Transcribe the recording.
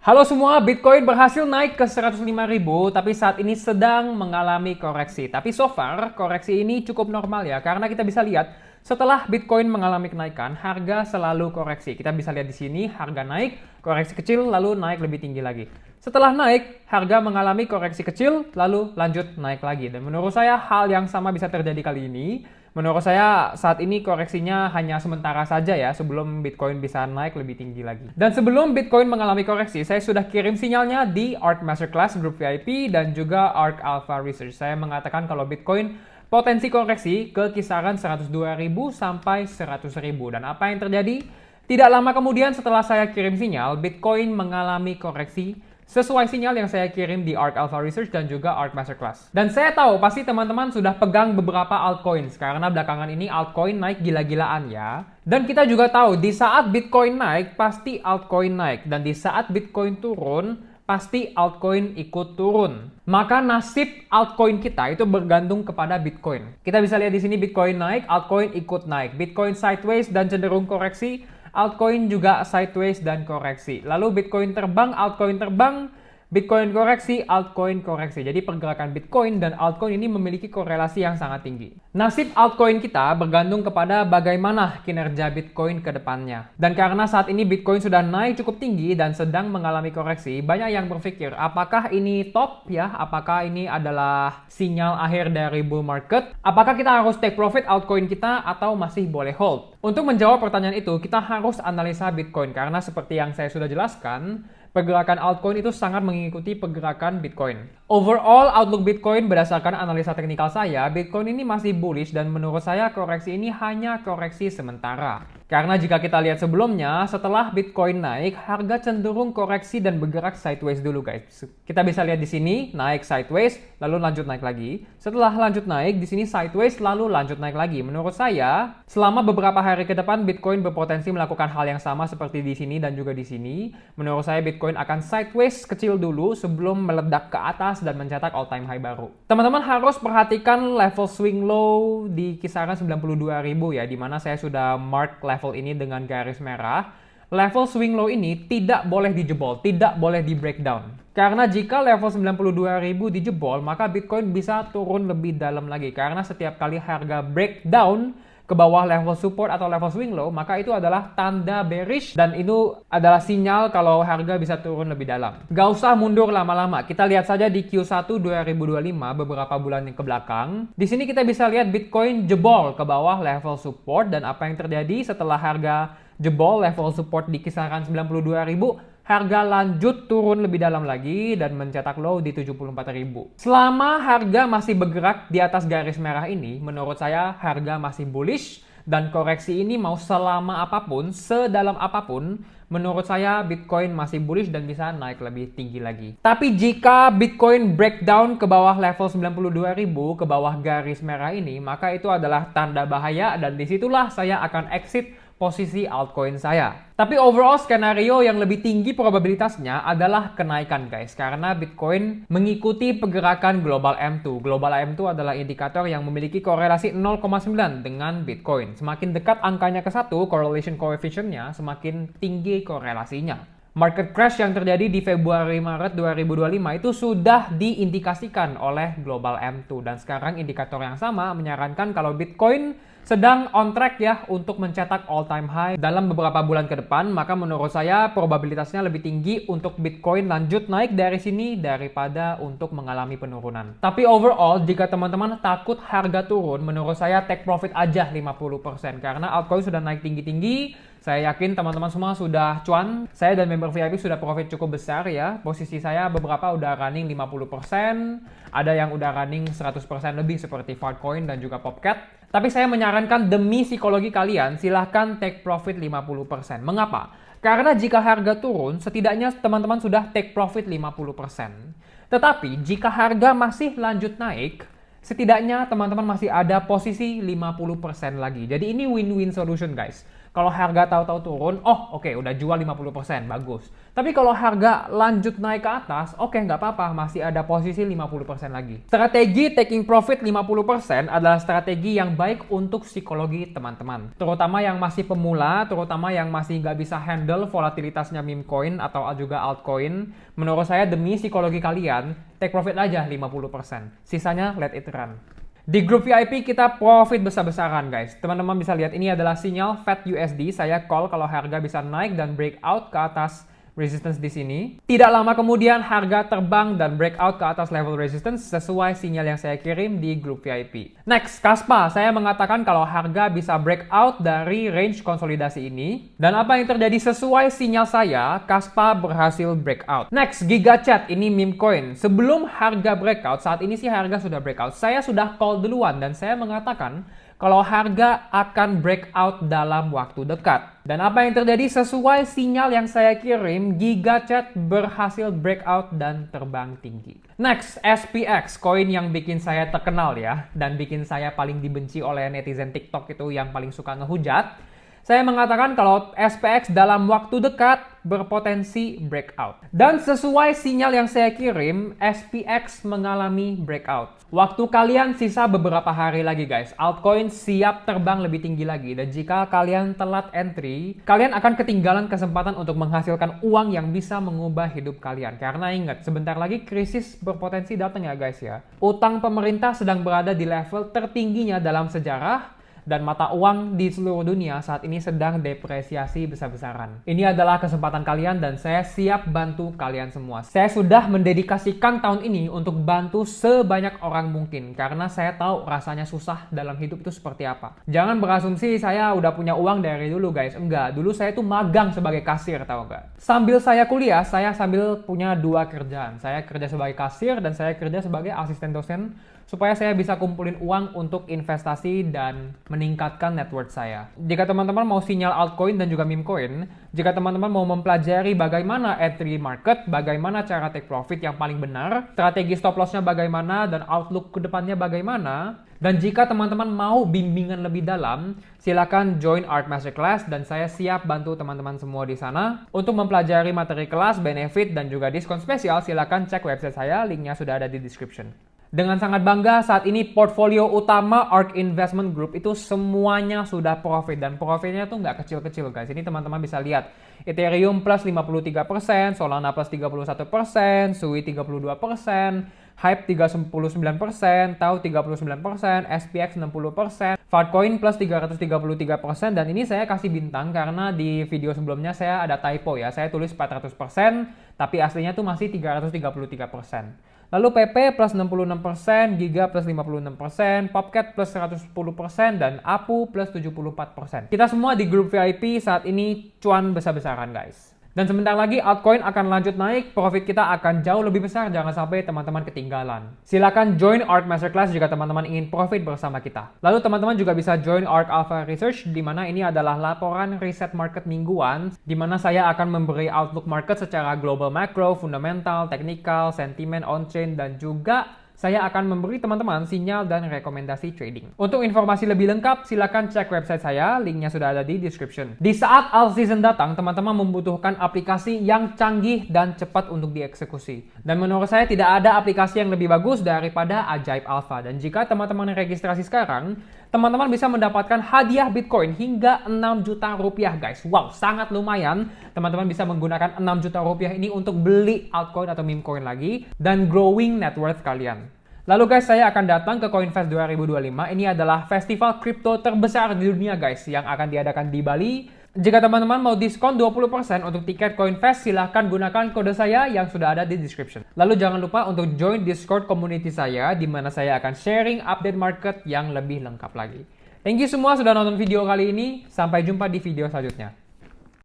Halo semua, Bitcoin berhasil naik ke 105.000, tapi saat ini sedang mengalami koreksi. Tapi so far, koreksi ini cukup normal ya, karena kita bisa lihat setelah Bitcoin mengalami kenaikan, harga selalu koreksi. Kita bisa lihat di sini, harga naik, koreksi kecil, lalu naik lebih tinggi lagi. Setelah naik, harga mengalami koreksi kecil, lalu lanjut naik lagi. Dan menurut saya, hal yang sama bisa terjadi kali ini. Menurut saya saat ini koreksinya hanya sementara saja ya sebelum Bitcoin bisa naik lebih tinggi lagi. Dan sebelum Bitcoin mengalami koreksi, saya sudah kirim sinyalnya di ARK Masterclass Group VIP dan juga ARK Alpha Research. Saya mengatakan kalau Bitcoin potensi koreksi ke kisaran 102.000 sampai 100.000. Dan apa yang terjadi? Tidak lama kemudian setelah saya kirim sinyal, Bitcoin mengalami koreksi sesuai sinyal yang saya kirim di ARK Alpha Research dan juga ARK Masterclass. Dan saya tahu pasti teman-teman sudah pegang beberapa altcoins karena belakangan ini altcoin naik gila-gilaan ya. Dan kita juga tahu di saat Bitcoin naik pasti altcoin naik dan di saat Bitcoin turun pasti altcoin ikut turun. Maka nasib altcoin kita itu bergantung kepada Bitcoin. Kita bisa lihat di sini Bitcoin naik, altcoin ikut naik. Bitcoin sideways dan cenderung koreksi, altcoin juga sideways dan koreksi. Lalu Bitcoin terbang, altcoin terbang, Bitcoin koreksi, altcoin koreksi. Jadi pergerakan Bitcoin dan altcoin ini memiliki korelasi yang sangat tinggi. Nasib altcoin kita bergantung kepada bagaimana kinerja Bitcoin ke depannya. Dan karena saat ini Bitcoin sudah naik cukup tinggi dan sedang mengalami koreksi, banyak yang berpikir apakah ini top ya? Apakah ini adalah sinyal akhir dari bull market? Apakah kita harus take profit altcoin kita atau masih boleh hold? Untuk menjawab pertanyaan itu, kita harus analisa Bitcoin karena seperti yang saya sudah jelaskan, pergerakan altcoin itu sangat mengikuti pergerakan Bitcoin. Overall, outlook Bitcoin berdasarkan analisa teknikal saya, Bitcoin ini masih bullish dan menurut saya koreksi ini hanya koreksi sementara. Karena jika kita lihat sebelumnya, setelah Bitcoin naik, harga cenderung koreksi dan bergerak sideways dulu guys. Kita bisa lihat di sini, naik sideways, lalu lanjut naik lagi. Setelah lanjut naik, di sini sideways, lalu lanjut naik lagi. Menurut saya, selama beberapa hari ke depan, Bitcoin berpotensi melakukan hal yang sama seperti di sini dan juga di sini. Menurut saya, Bitcoin akan sideways kecil dulu sebelum meledak ke atas dan mencetak all-time high baru. Teman-teman harus perhatikan level swing low di kisaran 92.000 ya, dimana saya sudah mark level ini dengan garis merah. Level swing low ini tidak boleh dijebol, tidak boleh di breakdown. Karena jika level 92.000 dijebol, maka Bitcoin bisa turun lebih dalam lagi. Karena setiap kali harga breakdown ke bawah level support atau level swing low, maka itu adalah tanda bearish dan itu adalah sinyal kalau harga bisa turun lebih dalam. Gak usah mundur lama-lama. Kita lihat saja di Q1 2025 beberapa bulan yang ke belakang. Di sini kita bisa lihat Bitcoin jebol ke bawah level support dan apa yang terjadi setelah harga jebol level support di kisaran 92.000, harga lanjut turun lebih dalam lagi dan mencetak low di 74.000. Selama harga masih bergerak di atas garis merah ini, menurut saya harga masih bullish dan koreksi ini mau selama apapun, sedalam apapun, menurut saya Bitcoin masih bullish dan bisa naik lebih tinggi lagi. Tapi jika Bitcoin breakdown ke bawah level 92.000, ke bawah garis merah ini, maka itu adalah tanda bahaya dan disitulah saya akan exit posisi altcoin saya. Tapi overall skenario yang lebih tinggi probabilitasnya adalah kenaikan guys. Karena Bitcoin mengikuti pergerakan Global M2. Global M2 adalah indikator yang memiliki korelasi 0,9 dengan Bitcoin. Semakin dekat angkanya ke 1, correlation coefficient-nya semakin tinggi korelasinya. Market crash yang terjadi di Februari-Maret 2025 itu sudah diindikasikan oleh Global M2. Dan sekarang indikator yang sama menyarankan kalau Bitcoin sedang on track ya untuk mencetak all time high dalam beberapa bulan ke depan, maka menurut saya probabilitasnya lebih tinggi untuk Bitcoin lanjut naik dari sini daripada untuk mengalami penurunan. Tapi overall, jika teman-teman takut harga turun, menurut saya take profit aja 50% karena altcoin sudah naik tinggi-tinggi. Saya yakin teman-teman semua sudah cuan. Saya dan member VIP sudah profit cukup besar ya. Posisi saya beberapa udah running 50%, ada yang udah running 100% lebih seperti Fartcoin dan juga Popcat. Tapi saya menyarankan demi psikologi kalian, silahkan take profit 50%. Mengapa? Karena jika harga turun, setidaknya teman-teman sudah take profit 50%. Tetapi jika harga masih lanjut naik, setidaknya teman-teman masih ada posisi 50% lagi. Jadi ini win-win solution guys. Kalau harga tahu-tahu turun, oh oke, udah jual 50%, bagus. Tapi kalau harga lanjut naik ke atas, oke, nggak apa-apa, masih ada posisi 50% lagi. Strategi taking profit 50% adalah strategi yang baik untuk psikologi teman-teman. Terutama yang masih pemula, terutama yang masih nggak bisa handle volatilitasnya meme coin atau juga altcoin. Menurut saya demi psikologi kalian, take profit aja 50%. Sisanya let it run. Di grup VIP kita profit besar-besaran guys. Teman-teman bisa lihat ini adalah sinyal Fed USD. Saya call kalau harga bisa naik dan breakout ke atas resistance di sini. Tidak lama kemudian harga terbang dan breakout ke atas level resistance sesuai sinyal yang saya kirim di grup VIP. Next, Kaspa. Saya mengatakan kalau harga bisa breakout dari range konsolidasi ini. Dan apa yang terjadi sesuai sinyal saya, Kaspa berhasil breakout. Next, GigaChat. Ini meme coin. Sebelum harga breakout, saat ini sih harga sudah breakout. Saya sudah call duluan dan saya mengatakan kalau harga akan breakout dalam waktu dekat. Dan apa yang terjadi sesuai sinyal yang saya kirim, GigaChat berhasil breakout dan terbang tinggi. Next, SPX, koin yang bikin saya terkenal ya, dan bikin saya paling dibenci oleh netizen TikTok itu yang paling suka ngehujat. Saya mengatakan kalau SPX dalam waktu dekat berpotensi breakout. Dan sesuai sinyal yang saya kirim, SPX mengalami breakout. Waktu kalian sisa beberapa hari lagi guys. Altcoin siap terbang lebih tinggi lagi. Dan jika kalian telat entry, kalian akan ketinggalan kesempatan untuk menghasilkan uang yang bisa mengubah hidup kalian. Karena ingat, sebentar lagi krisis berpotensi datang ya guys ya. Utang pemerintah sedang berada di level tertingginya dalam sejarah. Dan mata uang di seluruh dunia saat ini sedang depresiasi besar-besaran. Ini adalah kesempatan kalian dan saya siap bantu kalian semua. Saya sudah mendedikasikan tahun ini untuk bantu sebanyak orang mungkin. Karena saya tahu rasanya susah dalam hidup itu seperti apa. Jangan berasumsi saya udah punya uang dari dulu guys. Enggak, dulu saya tuh magang sebagai kasir, tahu nggak? Sambil saya kuliah, saya sambil punya 2 kerjaan. Saya kerja sebagai kasir dan saya kerja sebagai asisten dosen. Supaya saya bisa kumpulin uang untuk investasi dan meningkatkan net worth saya. Jika teman-teman mau sinyal altcoin dan juga meme coin, jika teman-teman mau mempelajari bagaimana entry market, bagaimana cara take profit yang paling benar, strategi stop loss-nya bagaimana, dan outlook ke depannya bagaimana, dan jika teman-teman mau bimbingan lebih dalam, silakan join Art Masterclass dan saya siap bantu teman-teman semua di sana. Untuk mempelajari materi kelas, benefit, dan juga diskon spesial, silakan cek website saya, linknya sudah ada di description. Dengan sangat bangga saat ini portfolio utama ARK Investment Group itu semuanya sudah profit dan profitnya tuh nggak kecil-kecil guys. Ini teman-teman bisa lihat Ethereum plus 53%, Solana plus 31%, Sui 32%, Hype 39%, Tau 39%, SPX 60%, Fartcoin plus 333%, dan ini saya kasih bintang karena di video sebelumnya saya ada typo ya, saya tulis 400%, tapi aslinya tuh masih 333%. Lalu PP plus 66%, Giga plus 56%, Popcat plus 110%, dan Apu plus 74%. Kita semua di grup VIP saat ini cuan besar-besaran guys. Dan sebentar lagi altcoin akan lanjut naik, profit kita akan jauh lebih besar, jangan sampai teman-teman ketinggalan. Silakan join ARK Masterclass jika teman-teman ingin profit bersama kita. Lalu teman-teman juga bisa join ARK Alpha Research, di mana ini adalah laporan riset market mingguan, di mana saya akan memberi outlook market secara global macro, fundamental, technical, sentimen on-chain, dan juga saya akan memberi teman-teman sinyal dan rekomendasi trading. Untuk informasi lebih lengkap, silakan cek website saya, linknya sudah ada di description. Di saat alt season datang, teman-teman membutuhkan aplikasi yang canggih dan cepat untuk dieksekusi. Dan menurut saya tidak ada aplikasi yang lebih bagus daripada Ajaib Alpha. Dan jika teman-teman registrasi sekarang, teman-teman bisa mendapatkan hadiah Bitcoin hingga 6 juta rupiah guys. Wow, sangat lumayan. Teman-teman bisa menggunakan 6 juta rupiah ini untuk beli altcoin atau meme coin lagi dan growing net worth kalian. Lalu guys, saya akan datang ke CoinFest 2025. Ini adalah festival kripto terbesar di dunia guys yang akan diadakan di Bali. Jika teman-teman mau diskon 20% untuk tiket CoinFest, silahkan gunakan kode saya yang sudah ada di description. Lalu jangan lupa untuk join Discord community saya, di mana saya akan sharing update market yang lebih lengkap lagi. Thank you semua sudah nonton video kali ini. Sampai jumpa di video selanjutnya.